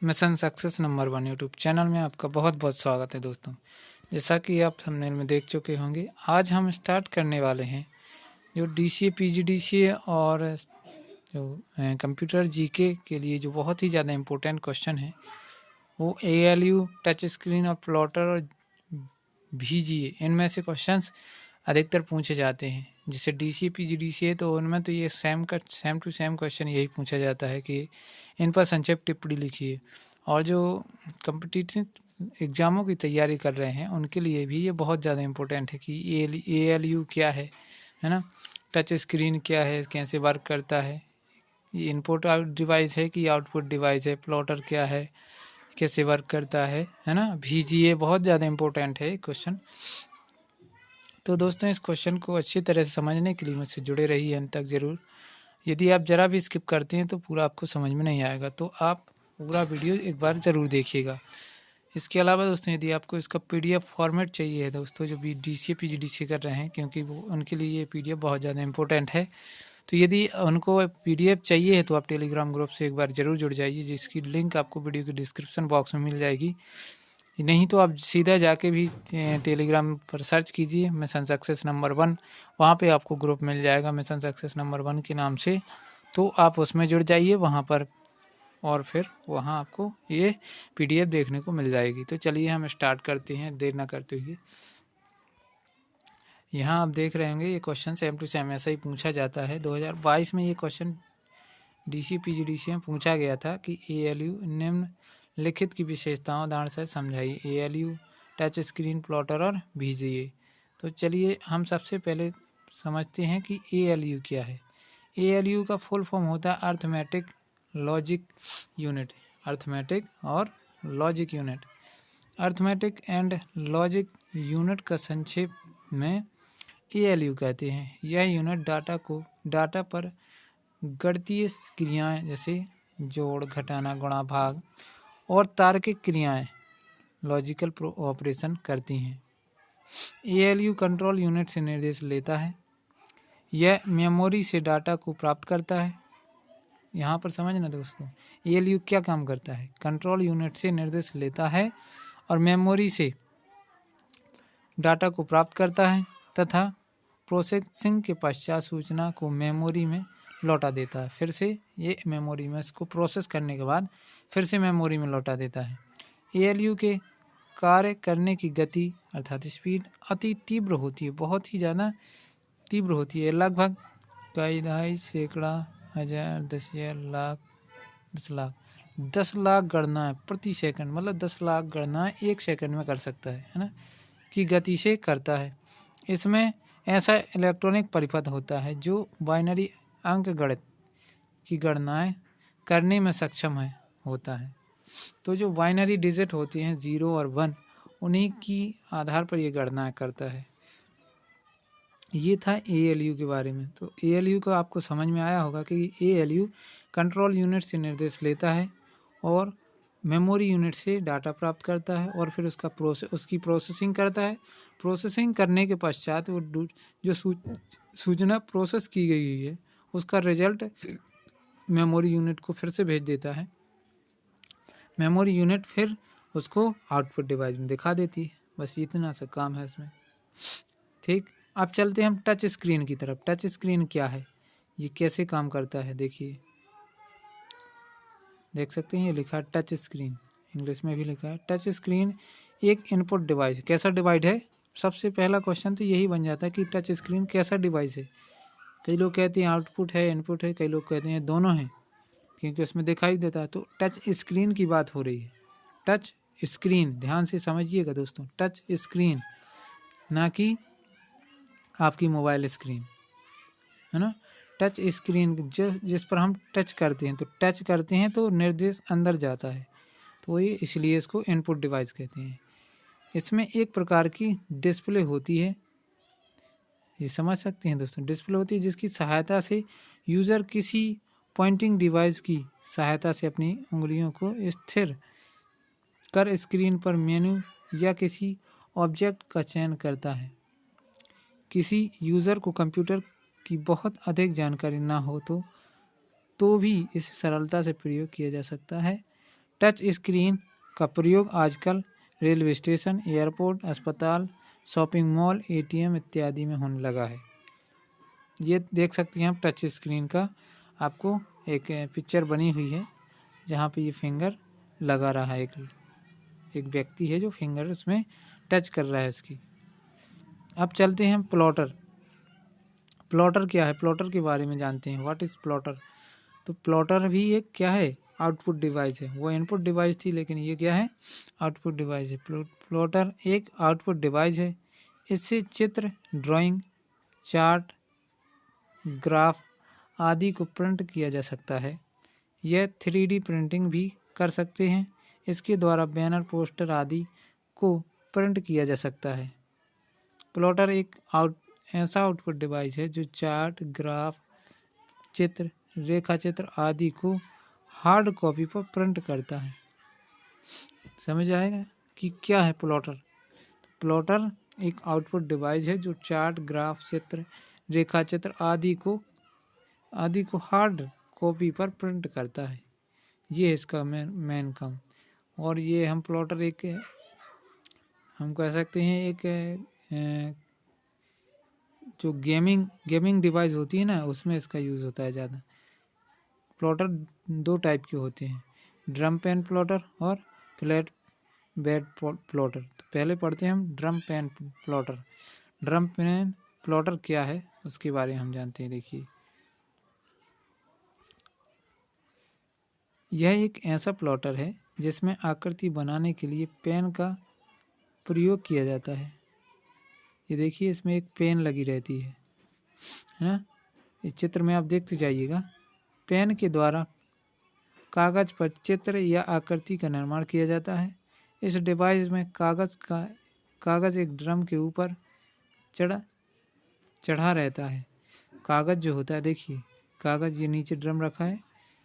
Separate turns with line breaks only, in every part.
Mission success number 1 YouTube channel में आपका बहुत बहुत स्वागत है दोस्तों। जैसा कि आप थंबनेल में देख चुके होंगे, आज हम स्टार्ट करने वाले हैं जो DCA PGDCA और जो कंप्यूटर जीके के लिए जो बहुत ही ज़्यादा इम्पोर्टेंट क्वेश्चन है वो ALU, टच स्क्रीन और प्लॉटर और VGA, इनमें से क्वेश्चंस अधिकतर पूछे जाते हैं। जैसे DCA PGDCA तो उनमें तो ये सेम टू सेम क्वेश्चन यही पूछा जाता है कि इन पर संक्षिप्त टिप्पणी लिखिए। और जो कॉम्पिटिटिव एग्ज़ामों की तैयारी कर रहे हैं उनके लिए भी ये बहुत ज़्यादा इम्पोर्टेंट है कि ALU क्या है ना, टच स्क्रीन क्या है, कैसे वर्क करता है, ये इनपुट आउट डिवाइस है कि आउटपुट डिवाइस है, प्लॉटर क्या है, कैसे वर्क करता है ना। VGA बहुत ज़्यादा इम्पोर्टेंट है क्वेश्चन। तो दोस्तों, इस क्वेश्चन को अच्छी तरह से समझने के लिए मुझसे जुड़े रहिए अंत तक ज़रूर। यदि आप ज़रा भी स्किप करते हैं तो पूरा आपको समझ में नहीं आएगा, तो आप पूरा वीडियो एक बार ज़रूर देखिएगा। इसके अलावा दोस्तों, यदि आपको इसका PDF फॉर्मेट चाहिए है दोस्तों, जो भी DCA PGDCA कर रहे हैं, क्योंकि वो उनके लिए ये PDF बहुत ज़्यादा इम्पोर्टेंट है, तो यदि उनको PDF चाहिए है तो आप टेलीग्राम ग्रुप से एक बार ज़रूर जुड़ जाइए, जिसकी लिंक आपको वीडियो के डिस्क्रिप्शन बॉक्स में मिल जाएगी। नहीं तो आप सीधा जाके भी टेलीग्राम पर सर्च कीजिए मिशन सक्सेस नंबर 1, वहाँ पे आपको ग्रुप मिल जाएगा मिशन सक्सेस नंबर 1 के नाम से। तो आप उसमें जुड़ जाइए वहाँ पर, और फिर वहाँ आपको ये PDF देखने को मिल जाएगी। तो चलिए हम स्टार्ट करते हैं देर ना करते हुए। यहाँ आप देख रहे होंगे ये क्वेश्चन सेम टू सेम ऐसा ही पूछा जाता है। 2022 में ये क्वेश्चन DCA PGDCA में पूछा गया था कि ALU निम्नलिखित की विशेषताओं उदाहरण से समझाइए। ALU, टच स्क्रीन, प्लॉटर और VGA। तो चलिए हम सबसे पहले समझते हैं कि ALU क्या है। ALU का फुल फॉर्म होता है अर्थमेटिक लॉजिक यूनिट। अर्थमेटिक और logic unit, arithmetic and logic unit का संक्षेप में ALU कहते हैं। यह यूनिट डाटा पर गणितीय क्रियाएं जैसे जोड़, घटाना, गुणा, भाग और तार्किक क्रियाएं लॉजिकल ऑपरेशन करती हैं। ALU कंट्रोल यूनिट से निर्देश लेता है। यह मेमोरी से डाटा को प्राप्त करता है। यहाँ पर समझना दोस्तों, ALU क्या काम करता है। कंट्रोल यूनिट से निर्देश लेता है और मेमोरी से डाटा को प्राप्त करता है तथा प्रोसेसिंग के पश्चात सूचना को मेमोरी में लौटा देता है। फिर से ये मेमोरी में इसको प्रोसेस करने के बाद फिर से मेमोरी में लौटा देता है। ALU के कार्य करने की गति अर्थात स्पीड अति तीव्र होती है, बहुत ही ज़्यादा तीव्र होती है। लगभग कई दहाई, सैकड़ा, हज़ार, 10,000, लाख, 10 लाख गणनाएं प्रति सेकंड, मतलब 10 लाख गणनाएं एक सेकंड में कर सकता है ना, की गति से करता है। इसमें ऐसा इलेक्ट्रॉनिक परिपथ होता है जो बाइनरी अंक गणित की गणनाएं करने में सक्षम होता है। तो जो बाइनरी डिजिट होती हैं 0 और 1, उन्हीं की आधार पर ये गणनाएं करता है। ये था ALU के बारे में। तो ALU को आपको समझ में आया होगा कि ALU कंट्रोल यूनिट से निर्देश लेता है और मेमोरी यूनिट से डाटा प्राप्त करता है और फिर उसकी प्रोसेसिंग करता है। प्रोसेसिंग करने के पश्चात वो जो सूचना प्रोसेस की गई हुई है उसका रिजल्ट मेमोरी यूनिट को फिर से भेज देता है। मेमोरी यूनिट फिर उसको आउटपुट डिवाइस में दिखा देती है। बस इतना सा काम है इसमें, ठीक। अब चलते हैं हम टच स्क्रीन की तरफ। टच स्क्रीन क्या है, ये कैसे काम करता है, देखिए, देख सकते हैं ये लिखा है टच स्क्रीन, इंग्लिश में भी लिखा है। टच स्क्रीन एक इनपुट डिवाइस। कैसा डिवाइस है, सबसे पहला क्वेश्चन तो यही बन जाता है कि टच स्क्रीन कैसा डिवाइस है। कई लोग कहते हैं आउटपुट है, इनपुट है, कई लोग कहते हैं दोनों हैं, क्योंकि उसमें दिखाई देता है। तो टच स्क्रीन की बात हो रही है। टच स्क्रीन, ध्यान से समझिएगा दोस्तों, टच स्क्रीन, ना कि आपकी मोबाइल स्क्रीन, है ना। टच स्क्रीन जिस पर हम टच करते हैं, तो टच करते हैं तो निर्देश अंदर जाता है, तो ये इसलिए इसको इनपुट डिवाइस कहते हैं। इसमें एक प्रकार की डिस्प्ले होती है, ये समझ सकते हैं दोस्तों, डिस्प्ले होती है जिसकी सहायता से यूज़र किसी पॉइंटिंग डिवाइस की सहायता से अपनी उंगलियों को स्थिर कर स्क्रीन पर मेनू या किसी ऑब्जेक्ट का चयन करता है। किसी यूज़र को कंप्यूटर की बहुत अधिक जानकारी ना हो तो भी इसे सरलता से प्रयोग किया जा सकता है। टच स्क्रीन का प्रयोग आजकल रेलवे स्टेशन, एयरपोर्ट, अस्पताल, शॉपिंग मॉल, एटीएम इत्यादि में होने लगा है। ये देख सकते हैं आप टच स्क्रीन का आपको एक पिक्चर बनी हुई है जहाँ पे ये फिंगर लगा रहा है। एक व्यक्ति है जो फिंगर उसमें टच कर रहा है उसकी। अब चलते हैं प्लॉटर। प्लॉटर क्या है, प्लॉटर के बारे में जानते हैं। What is plotter? तो प्लॉटर भी एक क्या है, आउटपुट डिवाइस है। वो इनपुट डिवाइस थी लेकिन ये क्या है, आउटपुट डिवाइस है। प्लॉटर एक आउटपुट डिवाइस है। इससे चित्र, ड्राइंग, चार्ट, ग्राफ आदि को प्रिंट किया जा सकता है। यह 3D प्रिंटिंग भी कर सकते हैं। इसके द्वारा बैनर, पोस्टर आदि को प्रिंट किया जा सकता है। प्लॉटर एक ऐसा आउटपुट डिवाइस है जो चार्ट, ग्राफ, चित्र, रेखा चित्र आदि को हार्ड कॉपी पर प्रिंट करता है। समझ आएगा कि क्या है प्लॉटर? प्लॉटर एक आउटपुट डिवाइस है जो चार्ट, ग्राफ, चित्र, रेखा चित्र आदि को हार्ड कॉपी पर प्रिंट करता है। ये है इसका मेन काम। और ये हम प्लॉटर एक हम कह सकते हैं एक जो गेमिंग डिवाइस होती है ना, उसमें इसका यूज़ होता है ज़्यादा। प्लॉटर दो टाइप के होते हैं, ड्रम पेन प्लॉटर और फ्लैट बेड प्लॉटर। तो पहले पढ़ते हैं हम drum pen plotter. Drum pen plotter क्या है उसके बारे में हम जानते हैं। देखिए, यह एक ऐसा प्लॉटर है जिसमें आकृति बनाने के लिए पेन का प्रयोग किया जाता है। ये देखिए, इसमें एक पेन लगी रहती है ना। इस चित्र में आप देखते जाइएगा। पेन के द्वारा कागज पर चित्र या आकृति का निर्माण किया जाता है। इस डिवाइस में कागज एक ड्रम के ऊपर चढ़ा रहता है। कागज जो होता है, देखिए कागज ये नीचे ड्रम रखा है,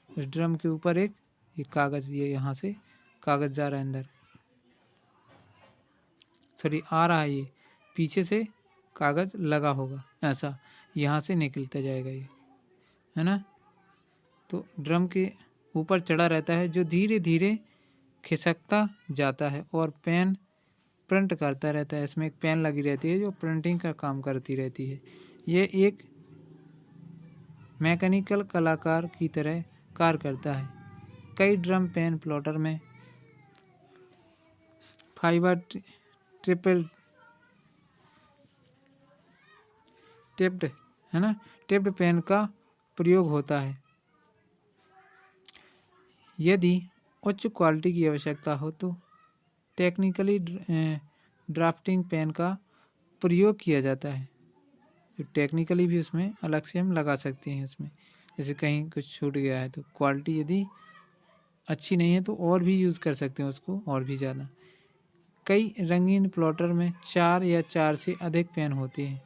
इस ड्रम के ऊपर एक ये कागज, ये यहाँ से कागज जा रहा है अंदर, सॉरी आ रहा है, ये पीछे से कागज लगा होगा, ऐसा यहाँ से निकलता जाएगा ये, है ना। तो ड्रम के ऊपर चढ़ा रहता है जो धीरे धीरे खिसकता जाता है और पेन प्रिंट करता रहता है। इसमें एक पेन लगी रहती है जो प्रिंटिंग का काम करती रहती है। ये एक मैकेनिकल कलाकार की तरह कार्य करता है। कई ड्रम पेन प्लॉटर में फाइबर टिप्ड पेन का प्रयोग होता है। यदि उच्च क्वालिटी की आवश्यकता हो तो टेक्निकली ड्राफ्टिंग पेन का प्रयोग किया जाता है। जो टेक्निकली भी उसमें अलग से हम लगा सकते हैं इसमें, जैसे कहीं कुछ छूट गया है तो क्वालिटी यदि अच्छी नहीं है तो और भी यूज़ कर सकते हैं उसको और भी ज़्यादा। कई रंगीन प्लॉटर में 4 या 4 से अधिक पेन होते हैं।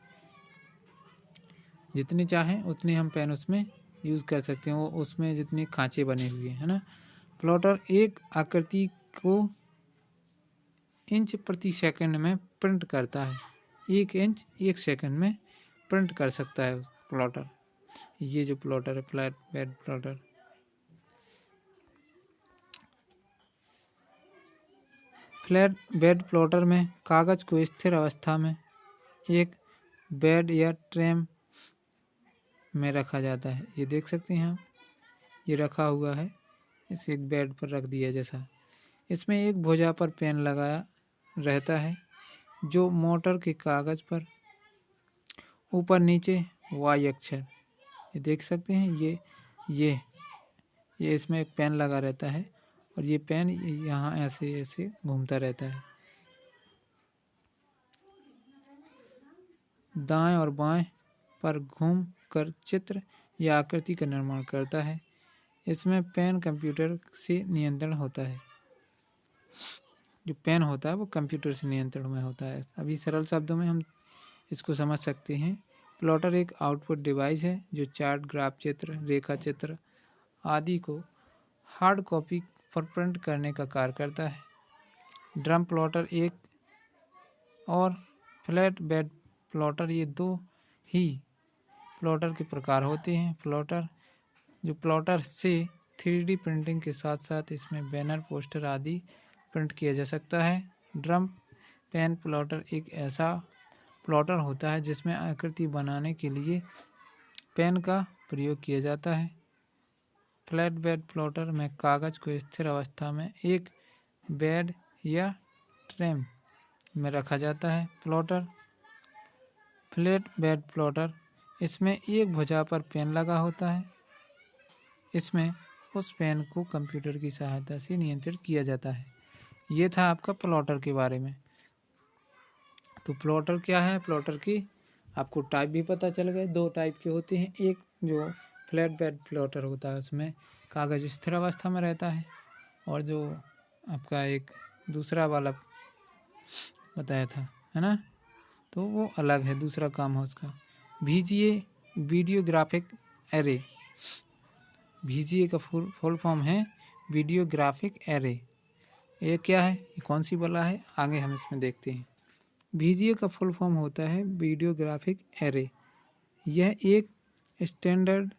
जितने चाहें उतने हम पेन उसमें यूज़ कर सकते हैं, वो उसमें जितने खांचे बने हुए हैं ना। प्लॉटर एक आकृति को इंच प्रति सेकंड में प्रिंट करता है। 1 इंच 1 सेकंड में प्रिंट कर सकता है प्लॉटर। ये जो प्लॉटर है, flat bed plotter. Flat bed plotter में कागज को स्थिर अवस्था में एक बेड या ट्रेम में रखा जाता है। ये देख सकते हैं आप, ये रखा हुआ है, इसे एक बेड पर रख दिया जैसा। इसमें एक भुजा पर पेन लगाया रहता है जो मोटर के कागज पर ऊपर नीचे वाई अक्षर, ये देख सकते हैं, ये इसमें एक पेन लगा रहता है और ये पेन यहाँ ऐसे ऐसे घूमता रहता है। दाएं और बाएं पर घूम कर चित्र या आकृति का निर्माण करता है। इसमें पेन कंप्यूटर से नियंत्रण होता है। जो पेन होता है वो कंप्यूटर से नियंत्रण में होता है। अभी सरल शब्दों में हम इसको समझ सकते हैं। प्लॉटर एक आउटपुट डिवाइस है जो चार्ट, ग्राफ चित्र, रेखा चित्र आदि को हार्ड कॉपी पर प्रिंट करने का कार्य करता है। ड्रम प्लॉटर एक और फ्लैट बेड प्लॉटर, ये दो ही प्लॉटर के प्रकार होते हैं। प्लॉटर से 3D प्रिंटिंग के साथ साथ इसमें बैनर, पोस्टर आदि प्रिंट किया जा सकता है। ड्रम पेन प्लॉटर एक ऐसा प्लॉटर होता है जिसमें आकृति बनाने के लिए पेन का प्रयोग किया जाता है। फ्लैट बेड प्लॉटर में कागज़ को स्थिर अवस्था में एक बेड या ट्रेम में रखा जाता है। प्लॉटर फ्लैट बेड प्लॉटर, इसमें एक भुजा पर पेन लगा होता है। इसमें उस पेन को कंप्यूटर की सहायता से नियंत्रित किया जाता है। ये था आपका प्लॉटर के बारे में। तो प्लॉटर क्या है, प्लॉटर की आपको टाइप भी पता चल गए। 2 टाइप के होते हैं। एक जो फ्लैट बेड प्लॉटर होता है उसमें कागज़ स्थिर अवस्था में रहता है, और जो आपका एक दूसरा वाला बताया था, है ना, तो वो अलग है, दूसरा काम है उसका। VGA video graphic array, VGA का फुल फॉर्म है वीडियो ग्राफिक एरे। ये क्या है, ये कौन सी वाला है, आगे हम इसमें देखते हैं। VGA का फुल फॉर्म होता है वीडियो ग्राफिक एरे। यह एक स्टैंडर्ड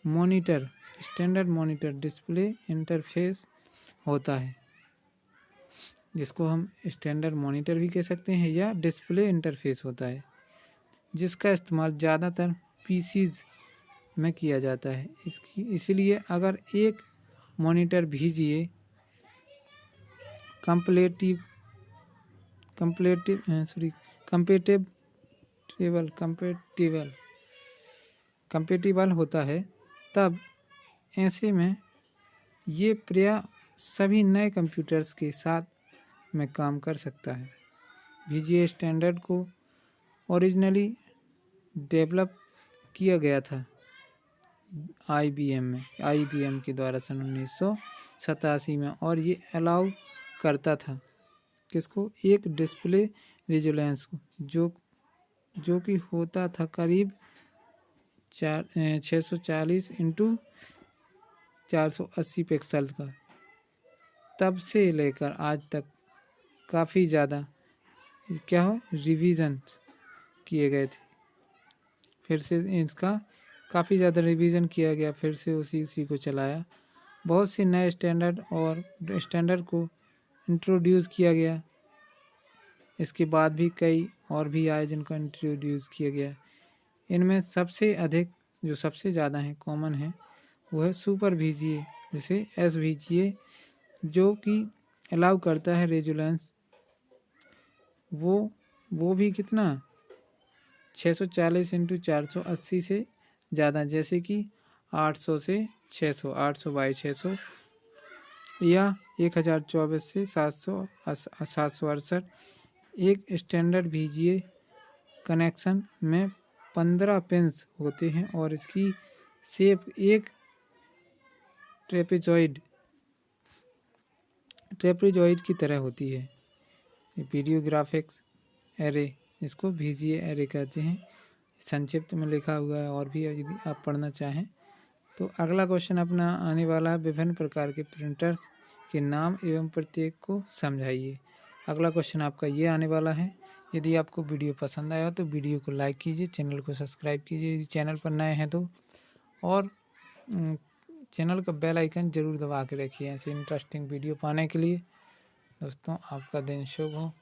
मॉनिटर डिस्प्ले इंटरफेस होता है, जिसको हम स्टैंडर्ड मॉनिटर भी कह सकते हैं या डिस्प्ले इंटरफेस होता है, जिसका इस्तेमाल ज़्यादातर PCs में किया जाता है। इसलिए अगर एक मॉनिटर VGA कंपेटिबल होता है, तब ऐसे में ये प्राय सभी नए कंप्यूटर्स के साथ में काम कर सकता है। VGA स्टैंडर्ड को ओरिजिनली डेवलप किया गया था IBM के द्वारा सन 1987 में, और ये अलाउ करता था किसको, एक डिस्प्ले रेजोलेंस को, जो कि होता था करीब 640 × 480 पिक्सल का। तब से लेकर आज तक काफ़ी ज़्यादा रिवीजन किए गए थे। फिर से इसका काफ़ी ज़्यादा रिवीजन किया गया, फिर से उसी को चलाया। बहुत से नए स्टैंडर्ड को इंट्रोड्यूस किया गया। इसके बाद भी कई और भी आए जिनको इंट्रोड्यूस किया गया। इनमें सबसे अधिक जो सबसे ज़्यादा है, कॉमन है, वो है सुपर VGA, जैसे SVGA, जो कि अलाउ करता है रेजोलेंस, वो भी कितना 640 × 480 से ज़्यादा, जैसे कि 800 से 600, 800 बाई 600 या 1024 से 768। एक स्टैंडर्ड VGA कनेक्शन में 15 पिन्स होते हैं और इसकी शेप एक ट्रेपेजॉइड की तरह होती है। वीडियो ग्राफिक्स एरे, इसको VGA एरे कहते हैं, संक्षिप्त में लिखा हुआ है, और भी यदि आप पढ़ना चाहें तो। अगला क्वेश्चन अपना आने वाला है, विभिन्न प्रकार के प्रिंटर्स के नाम एवं प्रत्येक को समझाइए। अगला क्वेश्चन आपका ये आने वाला है। यदि आपको वीडियो पसंद आया तो वीडियो को लाइक कीजिए, चैनल को सब्सक्राइब कीजिए यदि चैनल पर नए हैं तो, और चैनल का बेल आइकन ज़रूर दबा के रखिए ऐसे इंटरेस्टिंग वीडियो पाने के लिए। दोस्तों, आपका दिन शुभ हो।